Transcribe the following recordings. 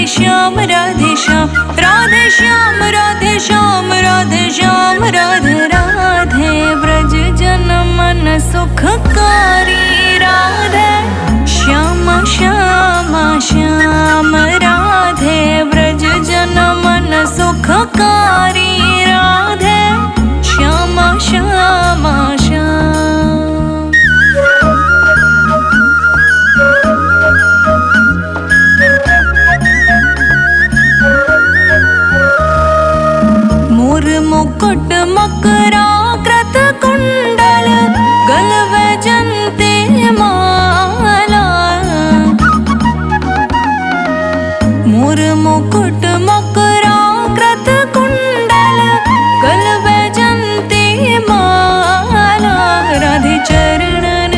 श्याम राधे श्याम राधे श्याम राधे श्याम राधे श्याम राधे राधे ब्रज जन मन सुखकारी राधे श्याम श्याम श्याम राधे ब्रज जन मन सुखकारी राधे श्याम श्याम श्याम। मोर मुकुट मकराकृत कुंडल गल वैजंती माला मोर मुकुट मकराकृत कुंडल गल वैजंती माला राधे चरणन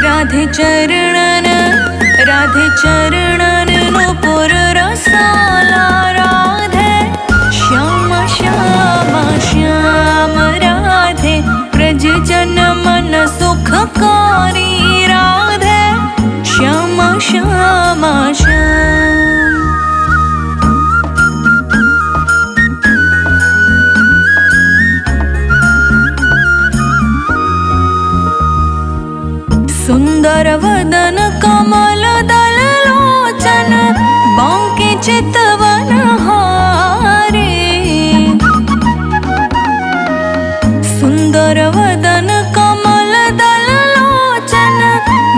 राधे चरणन राधे चरणन नुपुर रसाला राधे श्याम श्याम श्याम राधे ब्रज जन मन सुखकारी राधे श्याम श्याम श्याम। सुंदर वदन कमल दल लोचन बांके चितवन हारे सुंदर वदन कमल दल लोचन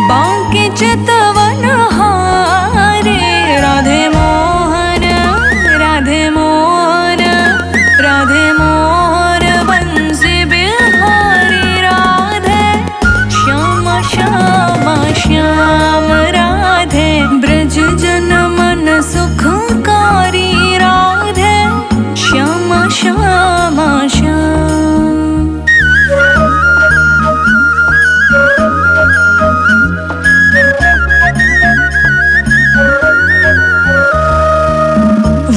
बांके चितवन हारे राधे मोहन राधे मोहन राधे मोहन बंसी बिहारी राधे श्याम श्याम श्याम राधे ब्रज जन मन सुखकारी राधे श्याम श्याम श्याम।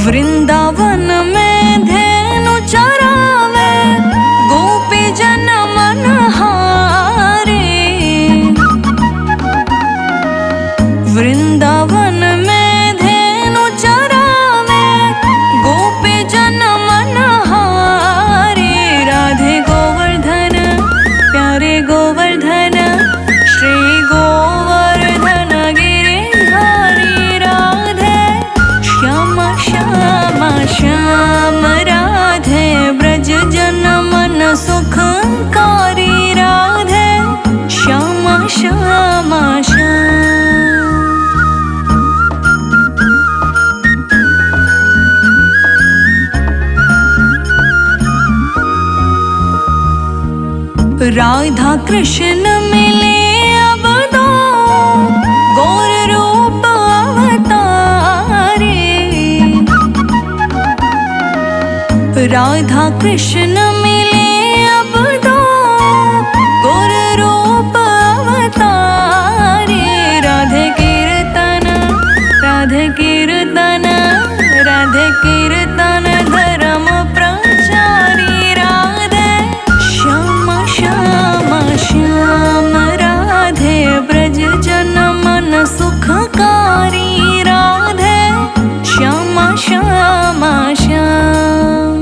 वृंदावन में धेनु चरावे गोपी जन मन हारे वृंदावन में धेनु चरावे गोपी जन मन हारे राधे गोवर्धन प्यारे गोवर्धन श्री गोवर्धन गिरिधारी राधे श्याम श्याम श्याम राधे ब्रज जन मन सुखकारी राधे श्याम श्याम श्याम। राधा कृष्ण मिले अब दो गौर रूप अवतारे राधा कृष्ण मिले अब दो गौर रूप अवतारे राधे कीर्तन राधे कीर्तन राधे कीर्तन धर्म प्रचारी राधे श्याम श्याम श्याम राधे ब्रज जन मन सुखकारी राधे श्याम श्याम श्याम।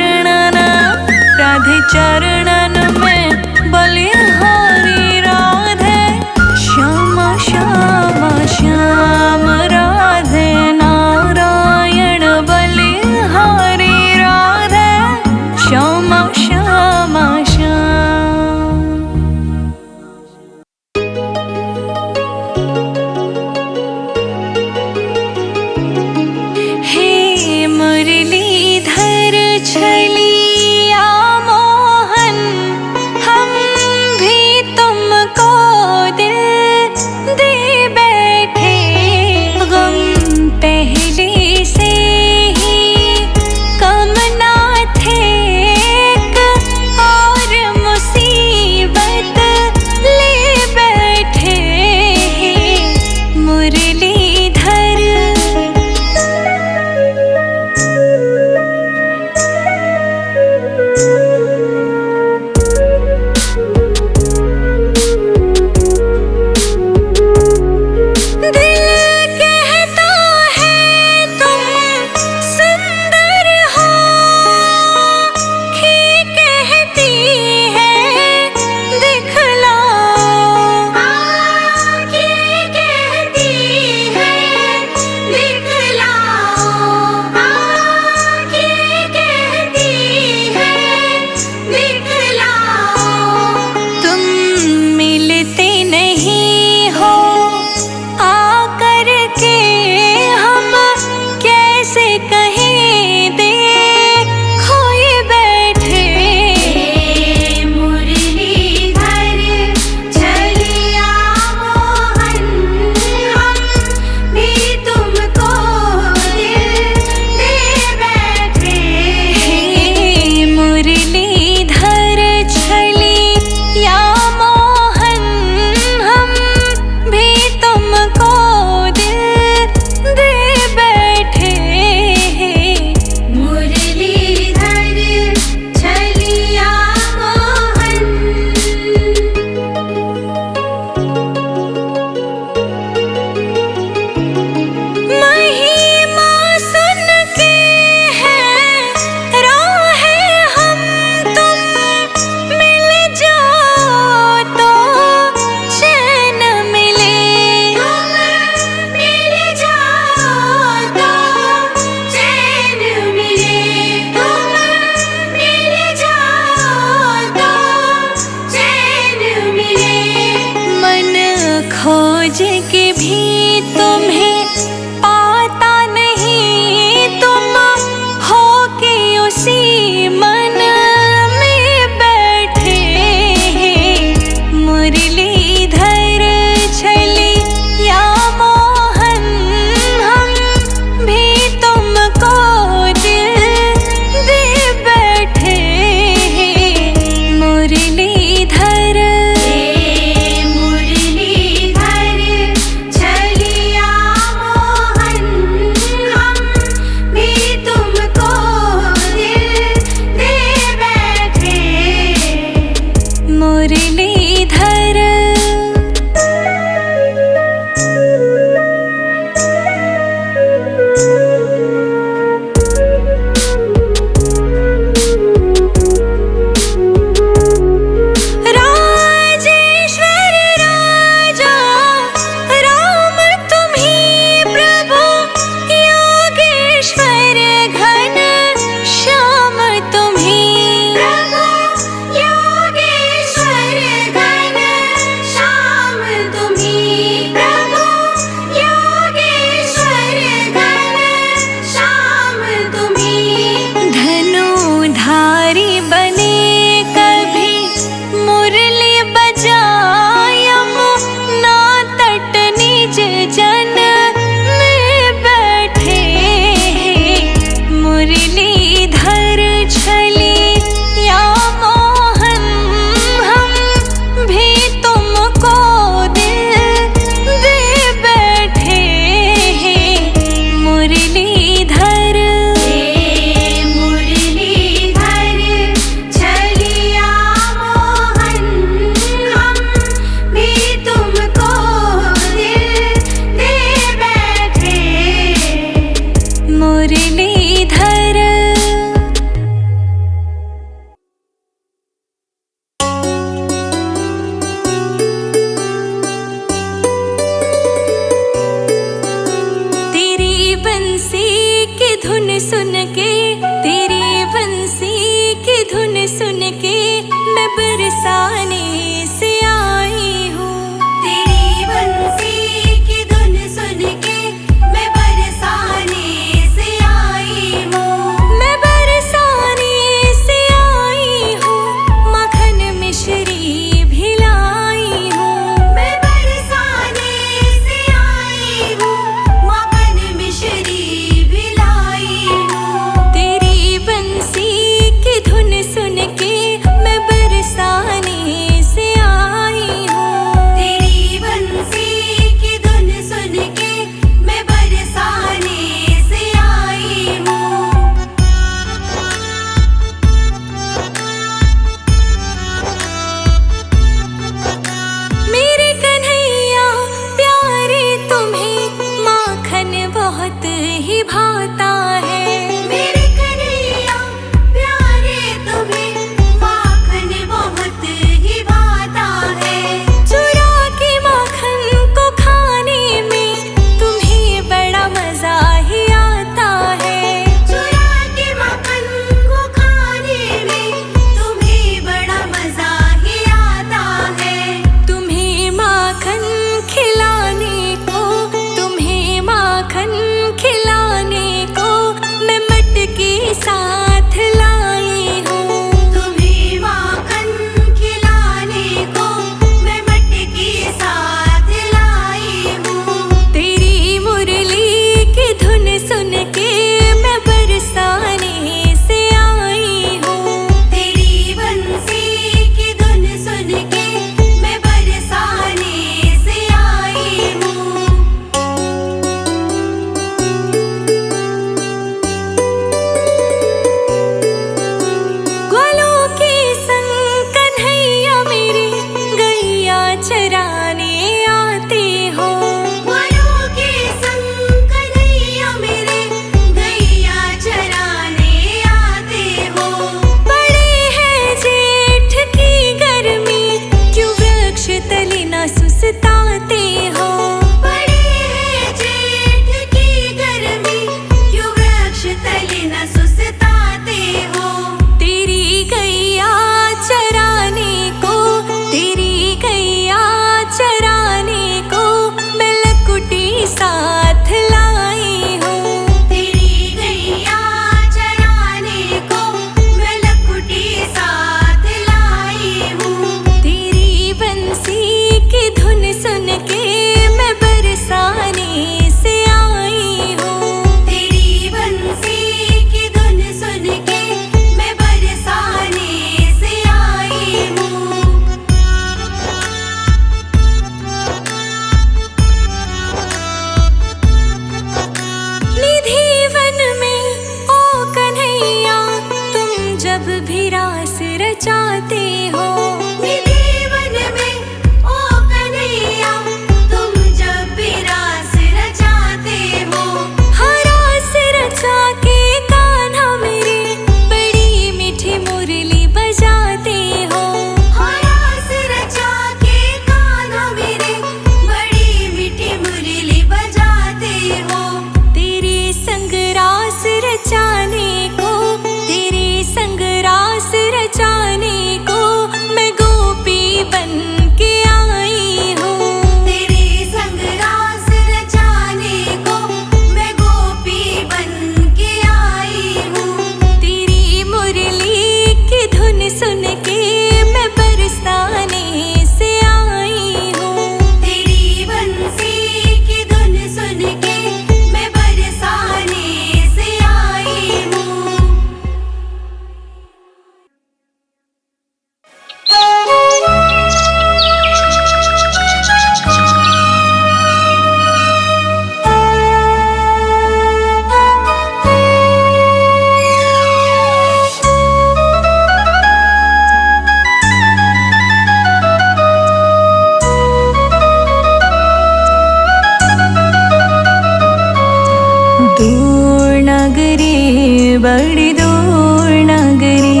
दूर नगरी बड़ी दूर नगरी,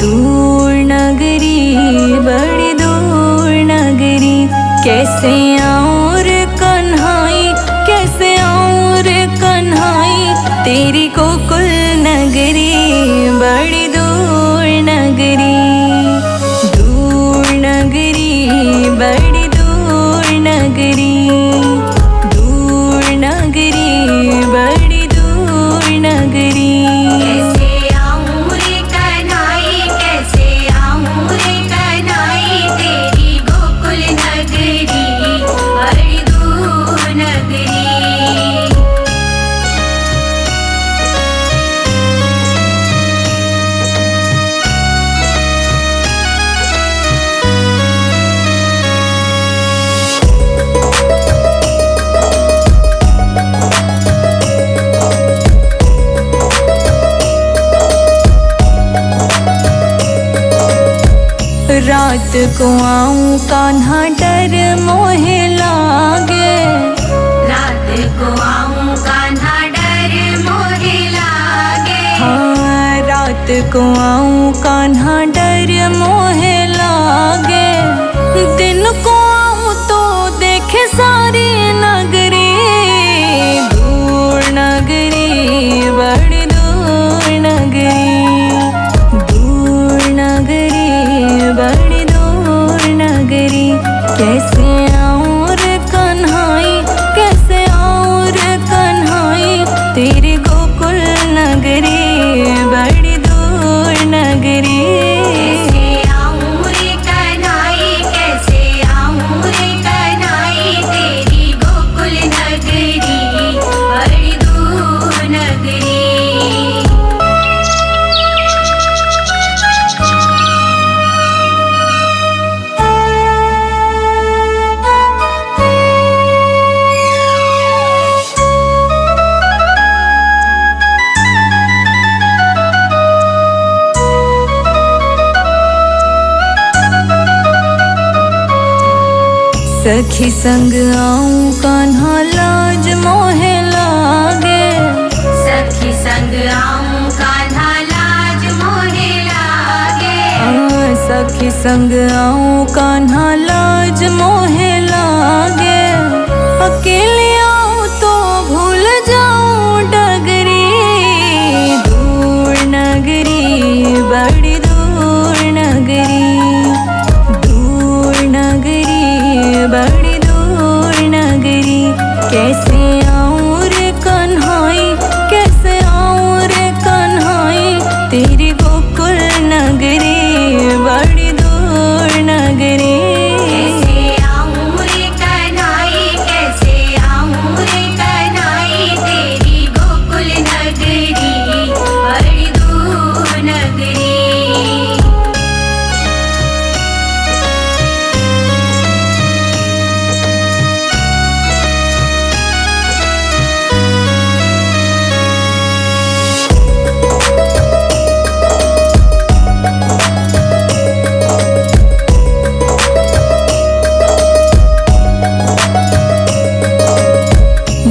दूर नगरी बड़ी दूर नगरी। कैसे आऊं रे कन्हाई, कैसे आऊं रे कन्हाई तेरी गोकुल नगरी बड़ी दूर नगरी। दूर नगरी बड़ी दूर नगरी, दूर नगरी बड़ी दूर नगरी। कैसे आऊं रे कन्हाई, कैसे आऊं रे कन्हाई तेरी गोकुल नगरी बड़ी दूर नगरी। रात को आऊं कान्हा डर मोहे लागे, रात को आऊं कान्हा डर मोहे लागे। हाँ रात को आऊं कान्हा डर मोहे लागे। दिन को आऊं तो देखे सारी नगरी, दूर नगरी बड़ी दूर नगरी, दूर नगरी बड़ी दूर नगरी। कैसे आऊं रे कन्हाई, कैसे आऊं रे कन्हाई तेरी गोकुल नगरी बड़ी दूर नगरी। कैसे आऊं रे कन्हाई, कैसे आऊं रे कन्हाई तेरी गोकुल नगरी बड़ी दूर नगरी। सखी संग आऊं कान्हा लाज मोहे लागे, सखी संग आऊं कान्हा लाज मोहे लागे। सखी संग आऊं कान्हा लाज मोहे लागे। अकेले आऊं तो भूल जाऊं डगरी, दूर नगरी बड़ी दूर नगरी, दूर नगरी बड़ी दूर नगरी। कैसे आऊं रे कन्हाई, कैसे आऊं रे कन्हाई तेरी गोकुल नगरी बड़ी दूर नगरी। कैसे आऊं रे कन्हाई, कैसे आऊं रे कन्हाई तेरी गोकुल नगरी बड़ी दूर नगरी।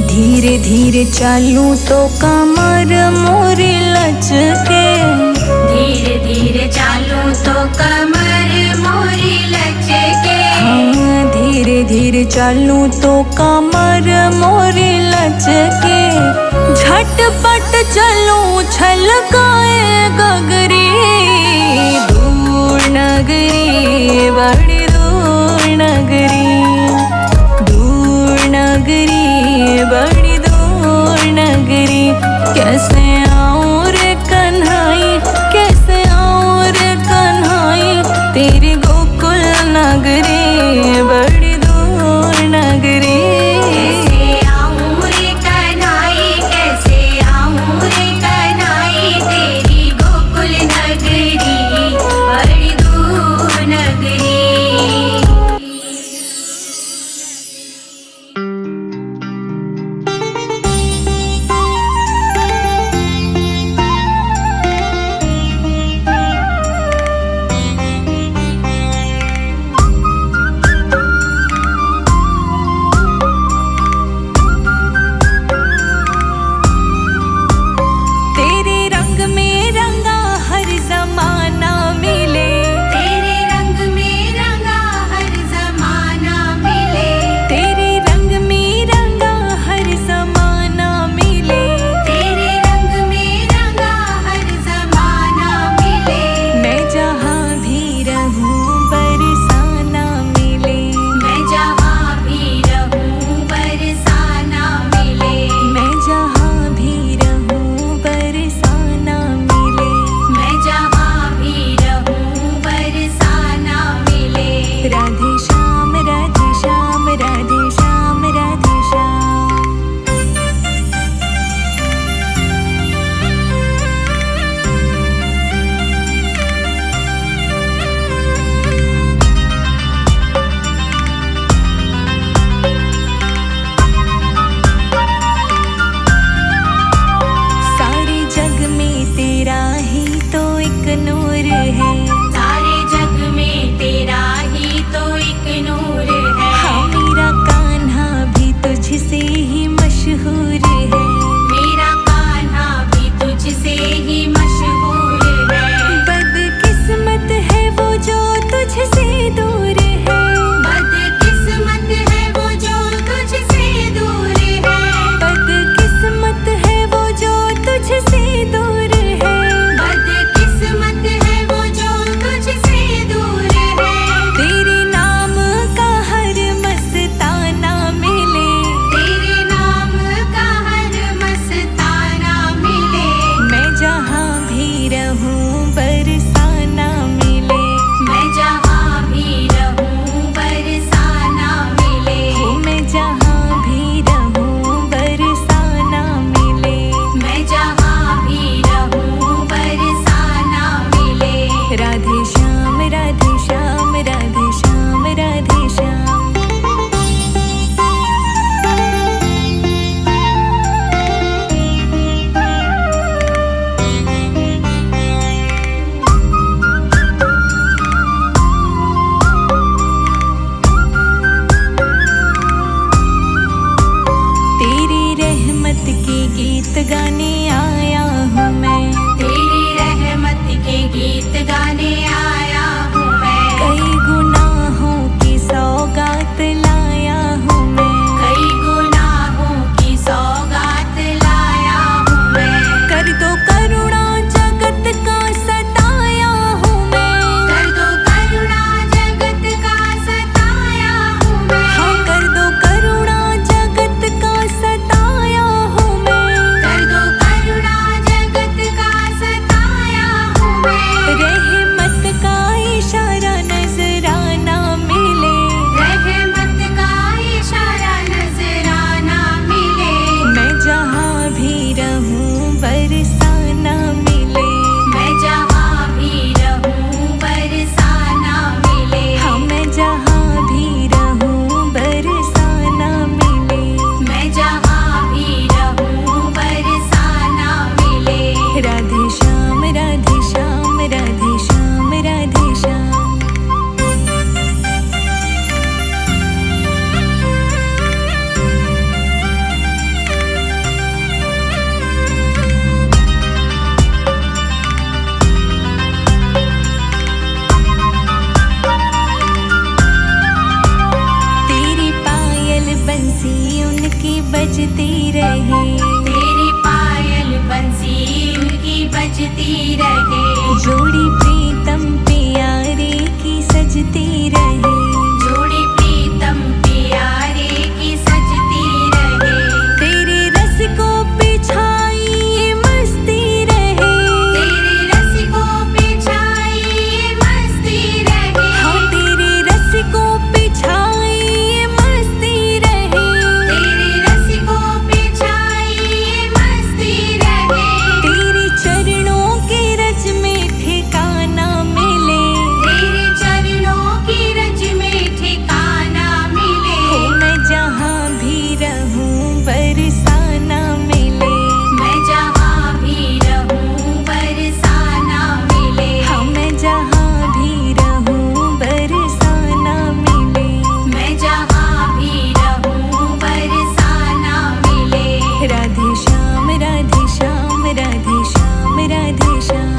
धीरे धीरे चालूं तो कमर मोरी लचके, धीरे धीरे चालूं तो कमर मोरी लचके। हाँ धीरे धीरे चालूं तो कमर मोरी लचके। झटपट चलूं छलकाए गगरी, दूर नगरी बड़ी दूर नगरी, दूर नगरी बड़ी दूर नगरी। कैसे आऊं रे कन्हाई, कैसे आऊं रे कन्हाई तेरी गोकुल नगरी बड़ी दूर नगरी। कैसे आऊं रे कन्हाई, कैसे आऊं रे कन्हाई तेरी गोकुल नगरी बड़ी दूर नगरी। गीत गाने आया हूँ मैं, तेरी रहमत के गीत गाने आया हूँ मैं। कई गुनाहों की सौगात लाया हूँ मैं, कई गुनाहों की सौगात लाया हूँ मैं। कर दो करुणा जगत का सताया हूँ मैं, कर दो करुणा जगत का सताया हूँ मैं। हाँ कर दो करुणा जगत का सताया हूँ मैं, कर दो करुणा जगत का सताया हूँ मैं। रहमत का इशारा नजराना मिले, रहमत का इशारा नजराना मिले। मैं जहाँ भी रहूँ बरसाना मिले, मैं जहाँ भी रहूँ बरसाना मिले। हाँ मैं जहाँ भी रहूँ बरसाना मिले। मैं जहाँ भी रहूँ बरसाना मिले। राधे श्याम राधे श्याम राधे श्याम राधे श्याम। तेरी पायल बंसी उनकी बजती रहे, तेरी पायल बंसी उनकी बजती रहे। जोड़ी प्रीतम प्यारे की सजती रहे, जोड़ी प्रीतम प्यारे की सजती रहे। तेरे रस को पिछाई ये मस्ती रहे, तेरे रस को पिछाई ये मस्ती रहे। हाँ तेरे रस को पिछाई ये मस्ती रहे, तेरे रस को पिछाई ये मस्ती रहे। तेरे चरणों के रज में ठिकाना मिले, तेरे चरणों की रज में ठिकाना मिले। हो मैं जहाँ भी रहूँ बरसाना मिले, मैं जहाँ भी रहूँ बरसाना मिले। हाँ मैं जहाँ भी रहूँ बरसाना मिले। मैं जहाँ भी रहूँ बरसाना मिले। राधे श्याम राधे श्याम राधे श्याम राधे श्याम।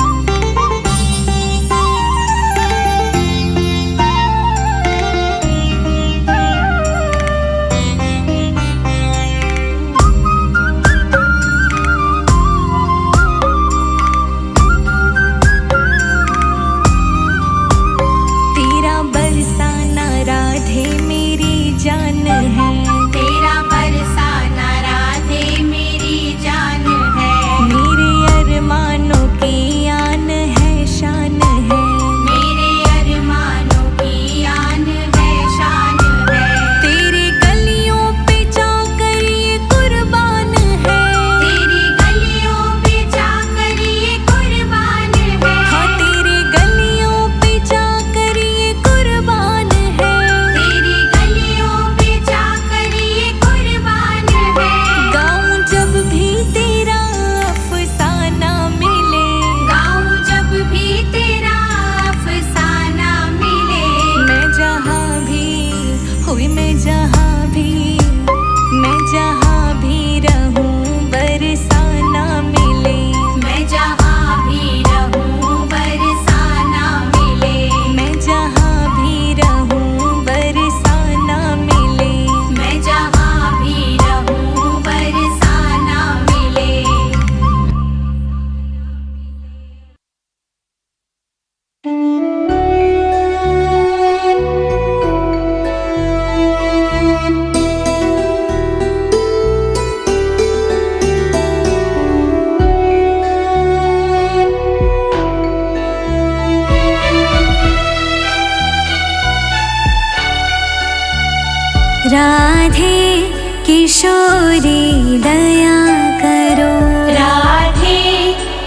तेरा बरसाना राधे मेरी जान है, तेरा बरसाना राधे मेरी जान है। मेरे अरमानों की आन है शान है, मेरे अरमानों की आन है शान है। तेरी गलियों पे जाकर ये कुर्बान है, तेरी गलियों पे जाकर ये कुर्बान है। हाँ तेरी गलियों पे जाकर ये कुर्बान है। तेरी गलियों पे जाकर ये कुर्बान है। गाऊं जब भी तेरा अफसाना मिले, गाऊं जब भी तेरा अफसाना मिले। मैं जहाँ भी हुई मैं जहाँ भी रहूँ बरसाना मिले, मैं जहाँ भी रहूँ बरसाना मिले। मैं जहाँ भी रहूँ बरसाना मिले। मैं जहाँ भी रहूँ बरसाना मिले। राधे किशोरी दया करो, राधे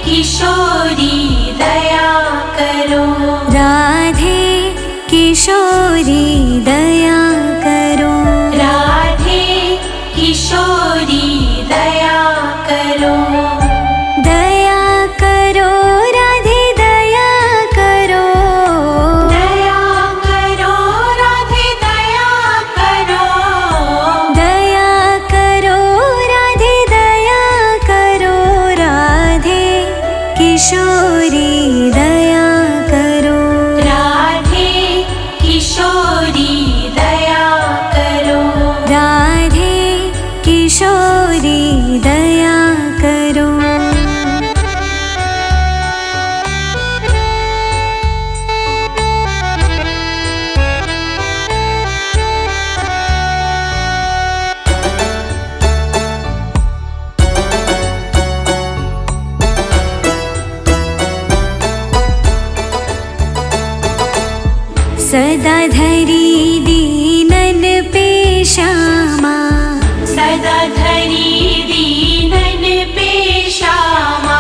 किशोरी दया करो। राधे किशोरी दया करो, राधे किशोरी दया करो। दया करो राधे दया करो, दया करो राधे दया करो। दया करो राधे दया धरी दीनन पे श्यामा, सदा धरी दीनन पे श्यामा,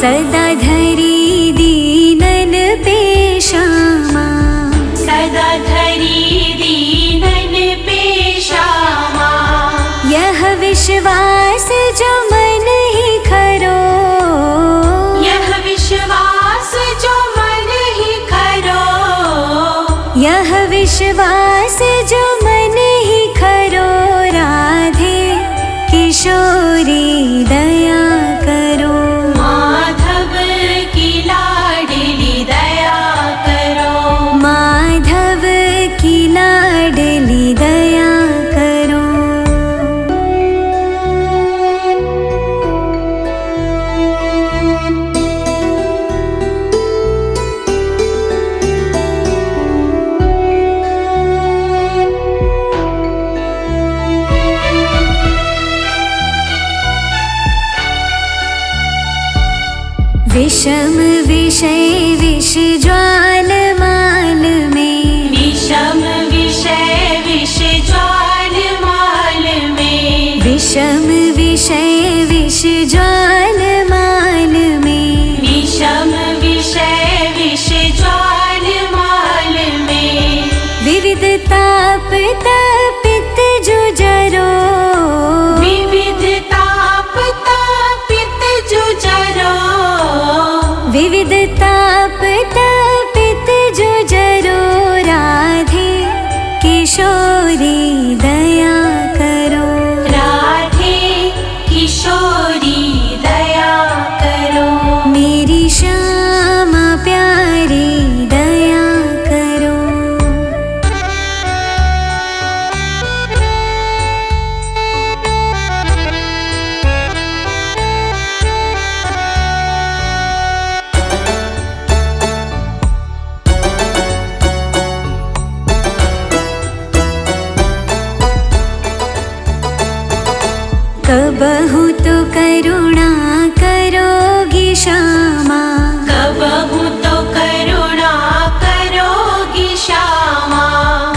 सदा धरी दीनन पे श्यामा, सदा धरी दीनन पे श्यामा। यह विश्वास जो मन ही खरो, यह विश्वास जो मन ही खरो, यह विश्वास जो मन ही खरो, राधे किशोरी दया करो, माधव की लाडली दया करो, माधव की लाडली दया करो। विषम विषय विष ज्वाल माल में, विषम विषय विष ज्वाल माल में, विषम विषय विष ज्वाल माल में, विषम विषय विष ज्वाल माल में, विविध ताप तपित जो जरो, विविध ताप तापित जो जरो, विविध ताप तपित जो जरो, राधे किशोरी दया करो, राधे किशोरी दया करो, मेरी श्यामा प्यारी दया करो। कबहु तो करुणा करोगी श्यामा, कबहु तो करुणा करोगी श्यामा,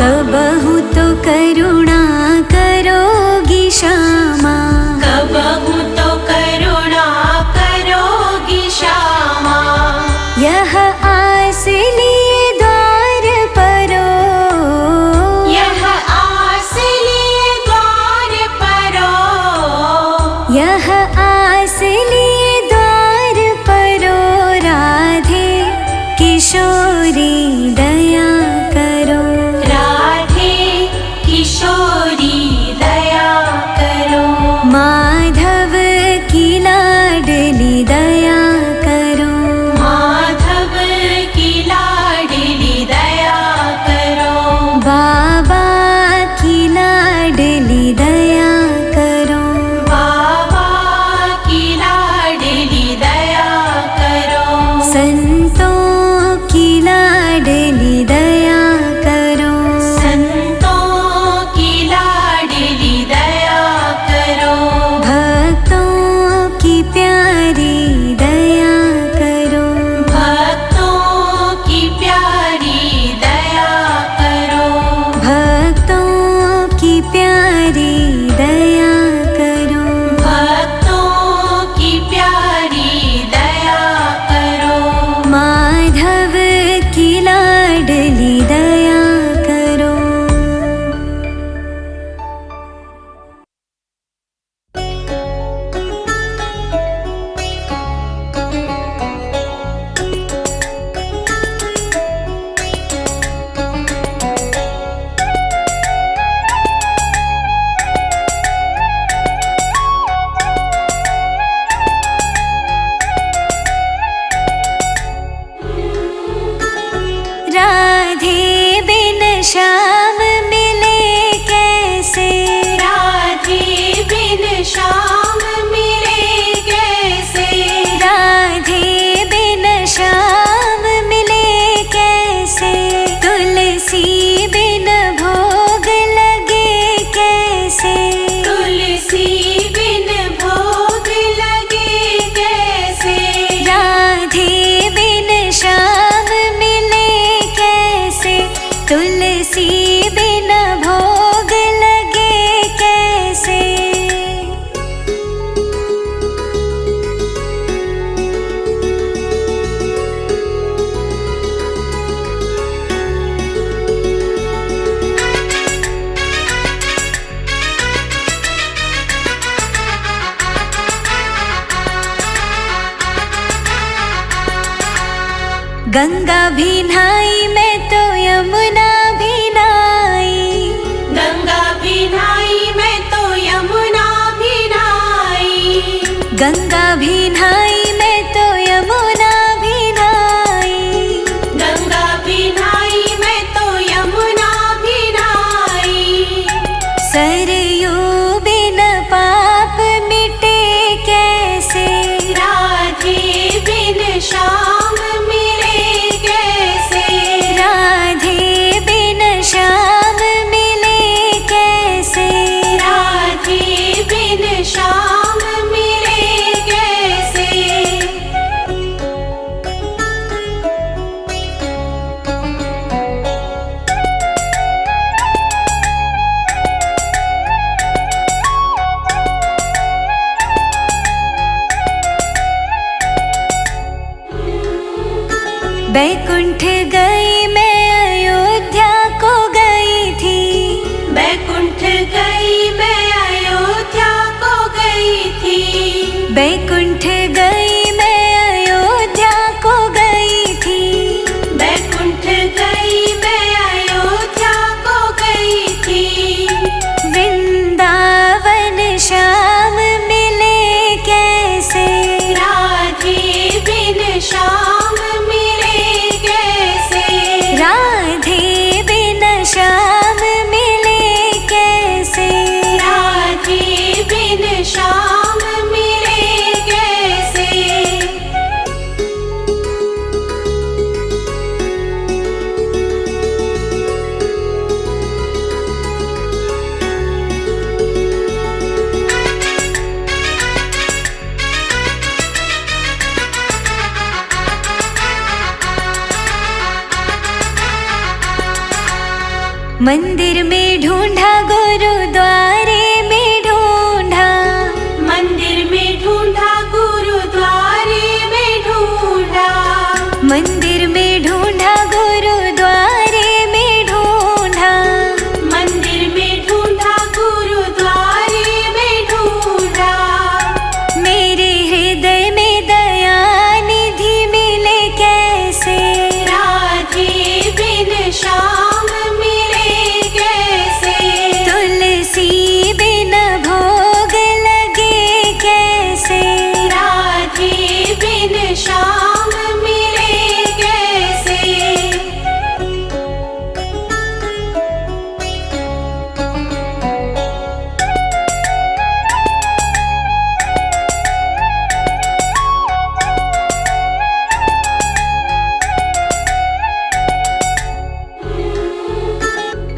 कबहु तो करुणा करोगी श्यामा, कबहु तो करुणा करोगी श्यामा। यह आस लिए द्वार परो, यह आस लिए द्वार परो, यह आस गंगा भी नहाई मैं तो यमुना भी नहाई, गंगा भी नहाई मैं तो यमुना भी नहाई, गंगा भी नहाई मैं तो यमुना भी नहाई, गंगा भी नहाई मैं तो यमुना भी नहाई। सरयू बिन पाप मिटे कैसे, राधे बिन श्याम मिले कैसे, राधे बिन श्याम मिले कैसे, राधे बिन श्याम मिले कैसे। बैकुंठ गई मैं अयोध्या को गई थी, बैकुंठ गई मैं अयोध्या को गई थी, बैकुंठ गई मैं अयोध्या को गई थी, बैकुंठ गई मैं अयोध्या को गई थी। वृंदावन श्याम मिले कैसे, राधे बिन श्याम मिले कैसे, राधे बिन श्याम मिले कैसे, राधे बिन श्याम मिले कैसे। मंदिर में ढूंढा गुरुद्वारे में ढूंढा, मंदिर में ढूंढा गुरुद्वारे में ढूंढा, मंदिर में ढूंढा गुरुद्वारे में ढूंढा, मंदिर में ढूंढा गुरुद्वारे में ढूंढा। मेरे हृदय में दया निधि मिले कैसे, राधे बिन श्याम मिले कैसे, तुलसी बिन भोग लगे कैसे, राधे बिन श्याम मिले कैसे।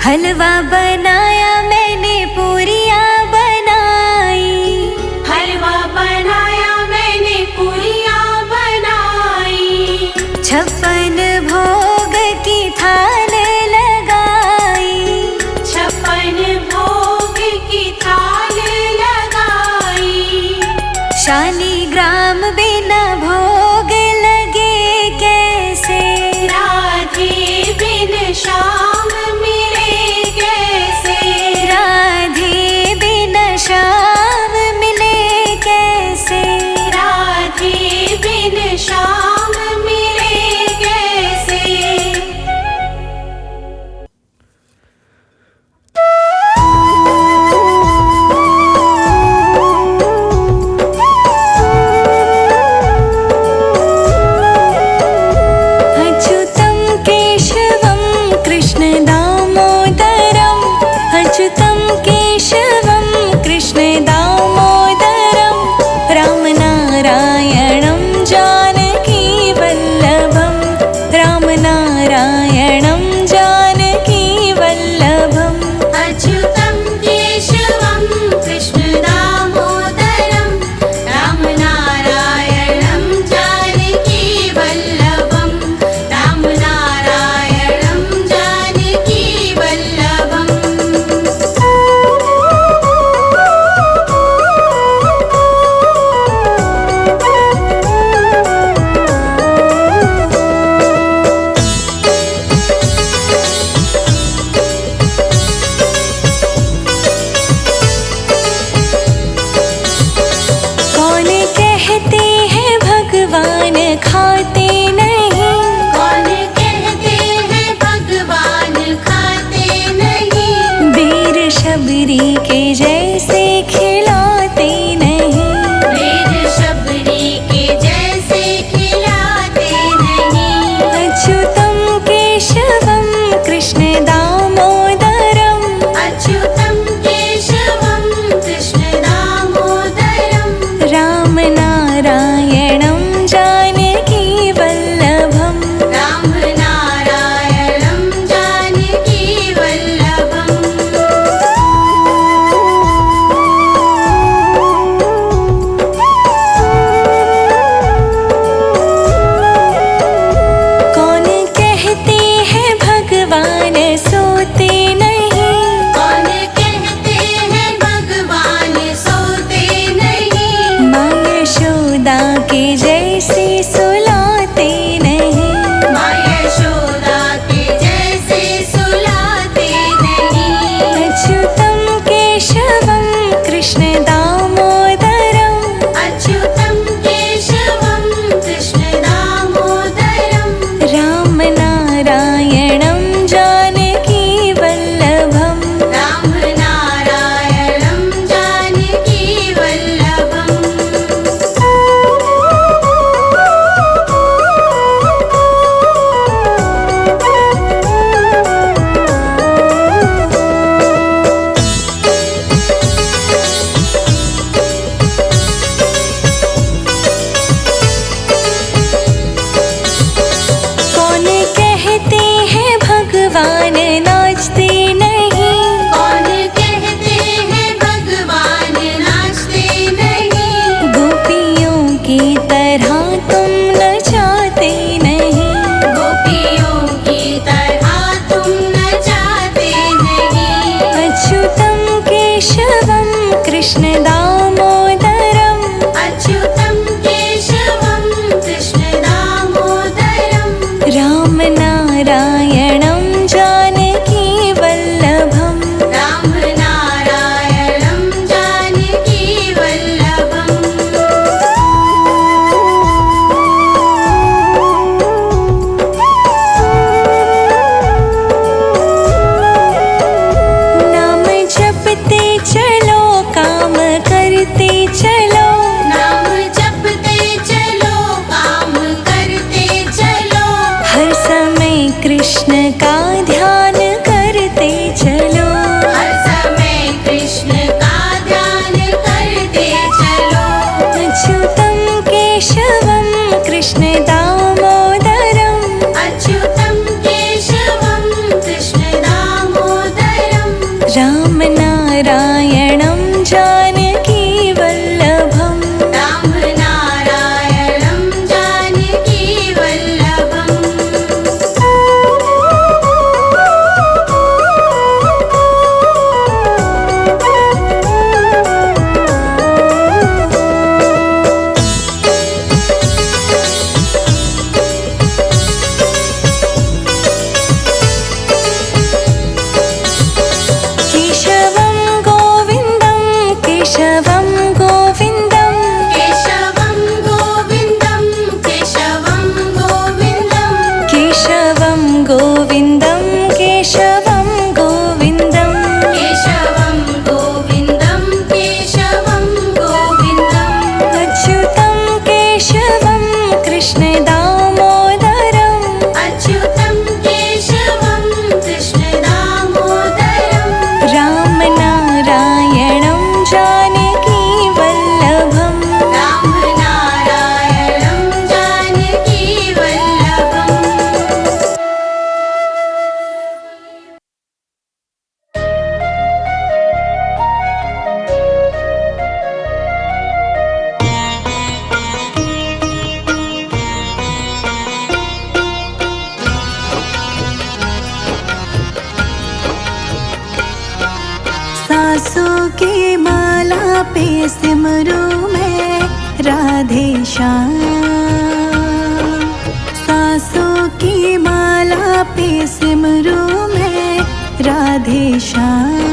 हलवा बनाया मैंने पूरियाँ बनाई, हलवा बनाया मैंने पूरियाँ बनाई, 56 भोग की थाल लगाई, 56 भोग की थाल लगाई। शालिग्राम बिना भोग लगे कैसे, राधे बिन श्याम मिले कैसे, राधे बिन श्याम मिले कैसे, राधे बिन श्याम मिले कैसे। सिमरू मैं राधे श्याम। सांसों की माला पे सिमरू मैं राधे श्याम।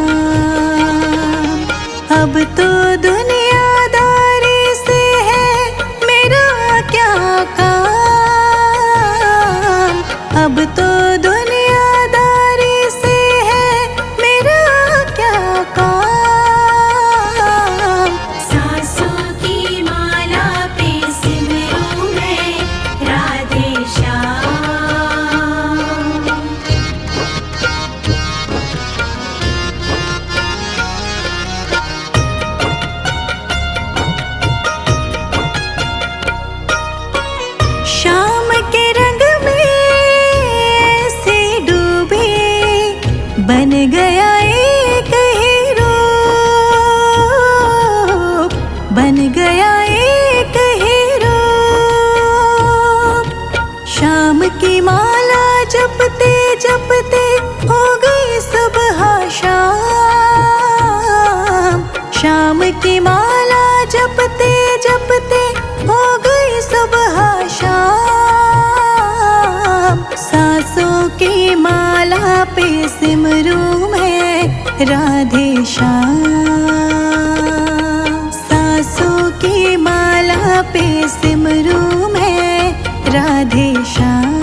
अब तो दुनियादारी से है मेरा क्या काम, अब तो दुनियादारी से है मेरा क्या काम। सांसों की माला पे सिमरू मैं राधे श्याम। शाम के रंग में से डूबे बन गया एक हीरो, बन गया एक हीरो। शाम की माला जपते जपते हो गई सुबह शाम। शाम की माला जपते जपते हो गई सुबह शाम। सांसों की माला पे सिमरू मैं राधे श्याम। सांसों की माला पे सिमरू मैं राधे श्याम।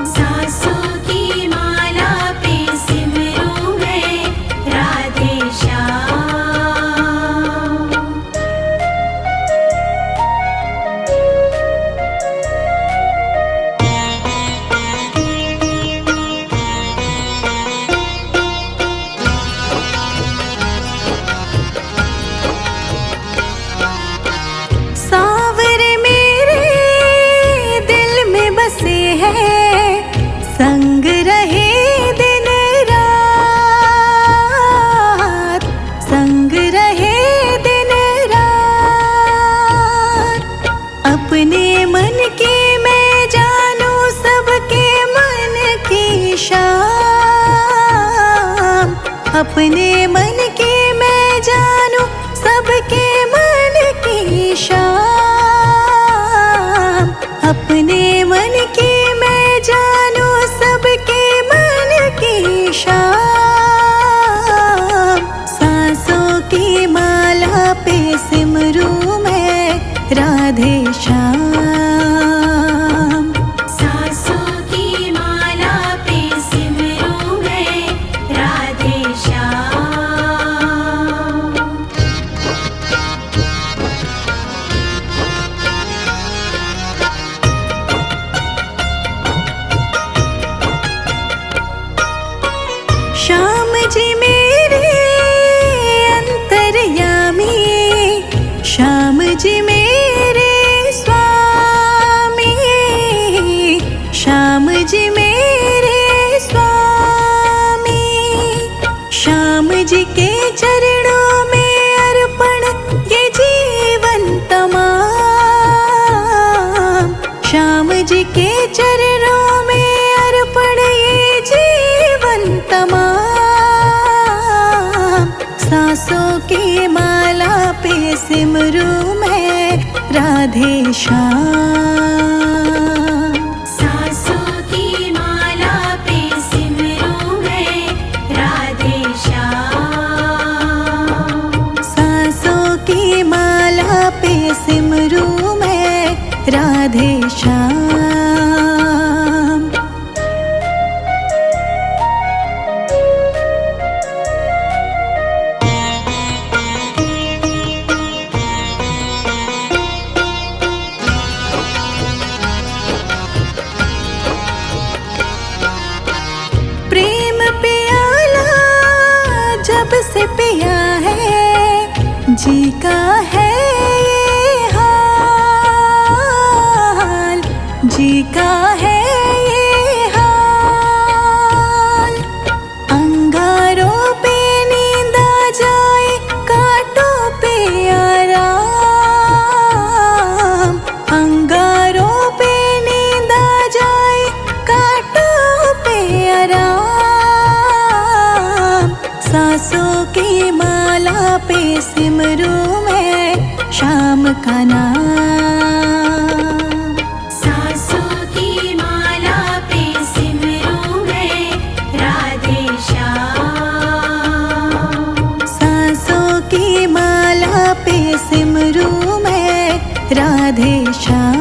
सांसों की माला पे सिमरू मैं राधे श्याम। सावरे मेरे दिल में बसे हैं, संग रहे दिन रात, संग रहे दिन रात। अपने मन की मैं जानूं सबके मन की शाम। अपने मन की मैं जानूं सबके मन की शाम। अपने मन की मैं जानूं सबके मन की शाम। सांसों की माला पे सिमरू मैं राधे श्याम। सांसों की माला पे सिमरू मैं राधे श्याम। श्याम जी मेरे अंतर्यामी, श्याम जी मेरे स्वामी, श्याम जी मेरे स्वामी। श्याम जी के चरणों में अर्पण ये जीवन तमाम। श्याम जी के चरणों में अर्पण ये जीवन तमाम। सांसों की माला पे सिमरू मैं राधे श्याम। सांसों की माला पे सिमरू मैं राधे श्याम। सांसों की माला पे सिमरू मैं राधे श्याम। प्रेम प्याला जब से पिया है, जी का है ये हाल, जी श्याम का नाम। सांसों की माला पे सिमरूं मैं राधे श्याम। सांसों की माला पे सिमरूं मैं राधे श्याम।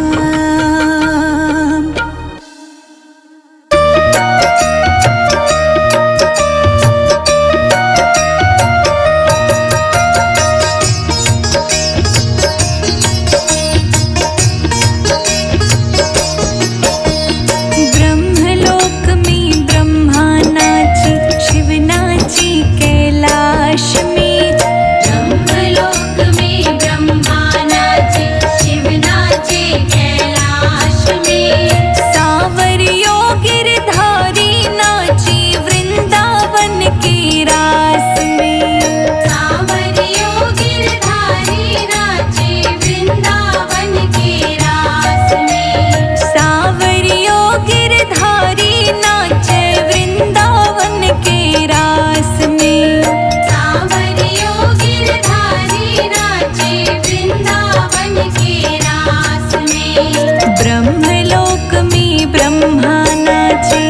ब्रह्मलोक में ब्रह्मा नाचे,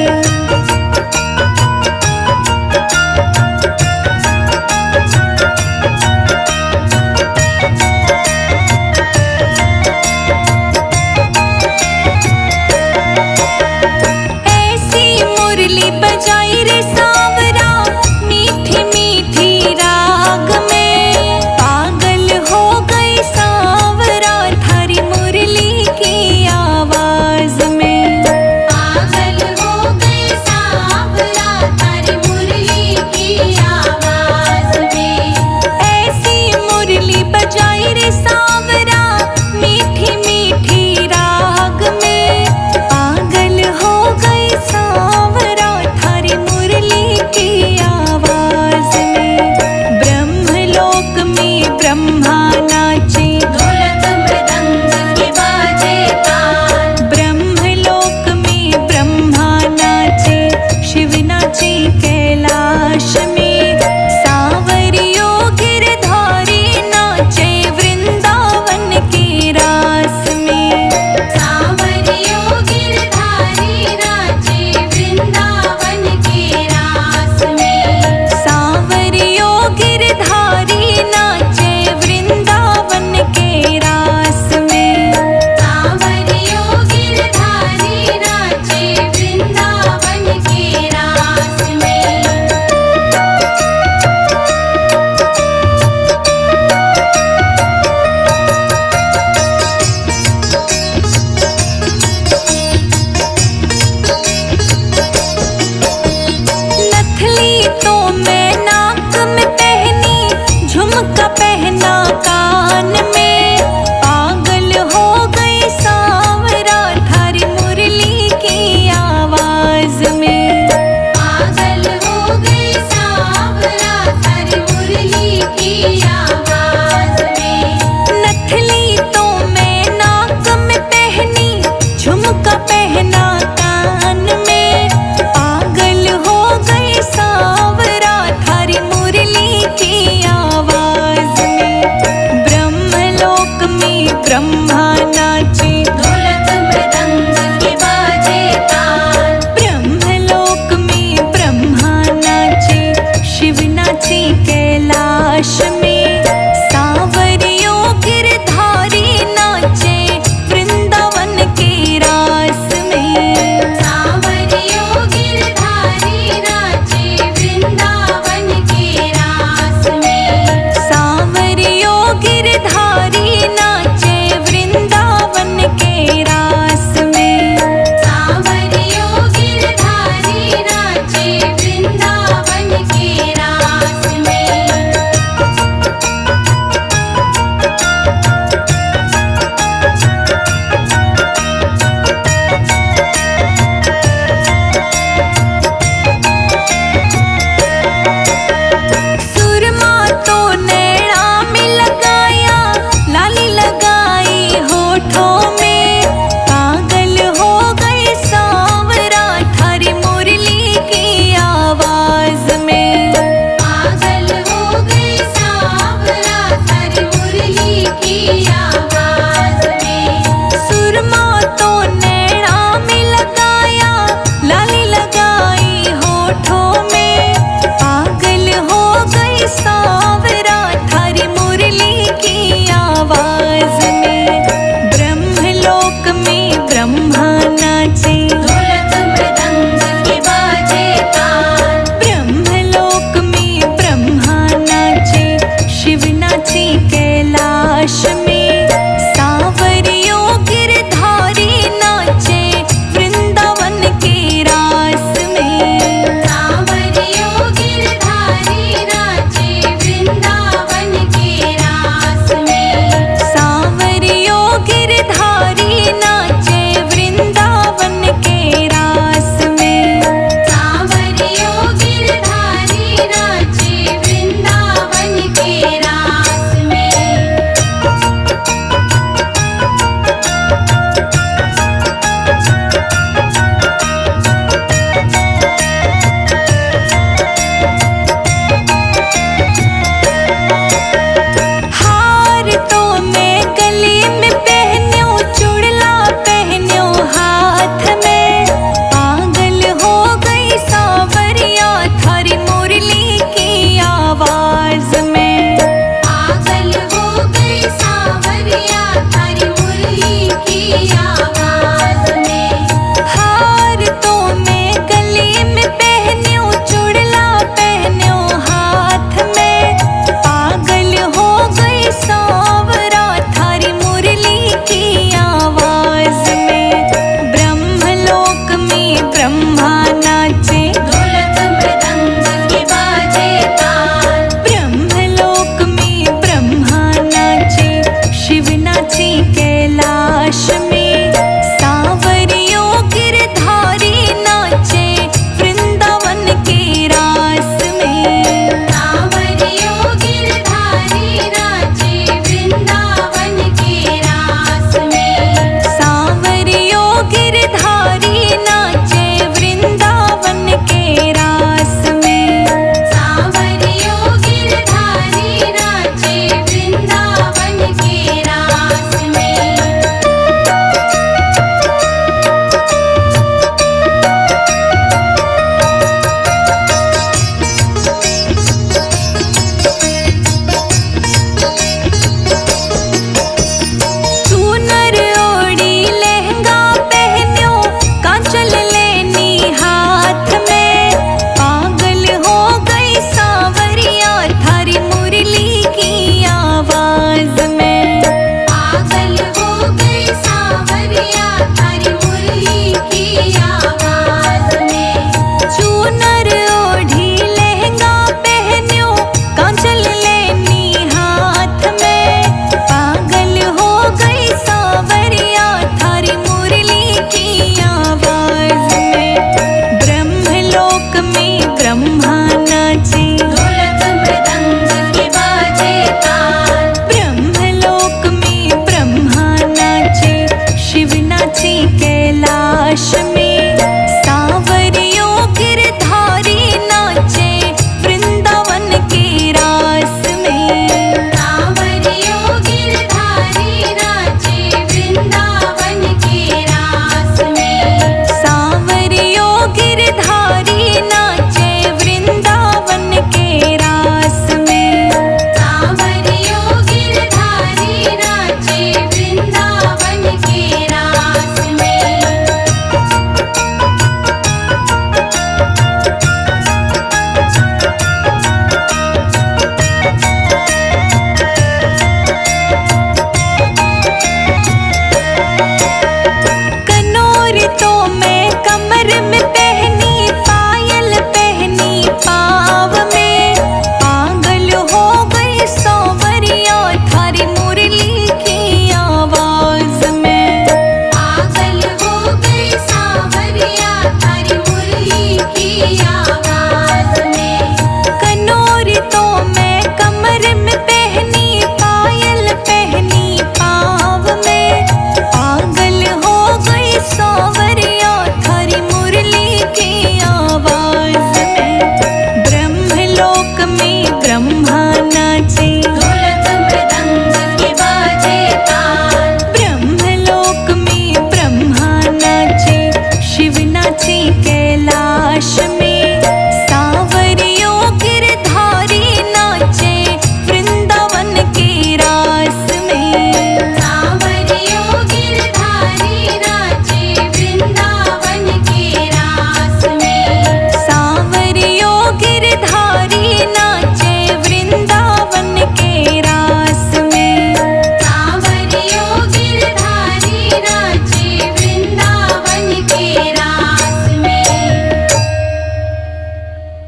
ऐसी मुरली बजाई रे सांवरा मीठी मीठी राग में। पागल हो गई सांवरा थारी मुरली की आवाज में। पागल हो गई सांवरा थारी मुरली की आवाज में। ऐसी मुरली बजाई रे सांवरा मीठी मीठी राग में। पागल हो गई सांवरा थारी मुरली की आवाज में। ब्रह्मलोक में ब्रह्मा नाचे, ढोलक मृदंग के बाजे ताल। ब्रह्मलोक में ब्रह्मा नाचे, शिव नाचे कैलाश में। सांवरियो गिरधारी नाचे वृंदावन के रास में। सांवरियो गिरधारी नाचे वृंदावन के रास में। सांवरियो गिरधारी नाचे वृंदावन के रास में। सांवरियो गिरधारी नाचे वृंदावन के रास में। नथली तो मैं नाक में पहनी, झुमका पहना कान में। पागल हो गई सांवरा थारी मुरली की आवाज में। पागल हो गई सांवरा थारी मुरली की आवाज में। नथली तो मैं नाक में पहनी, झुमका पहना कान में। पागल हो गई सांवरा थारी मुरली की आवाज में। ब्रह्मलोक में ब्रह्मा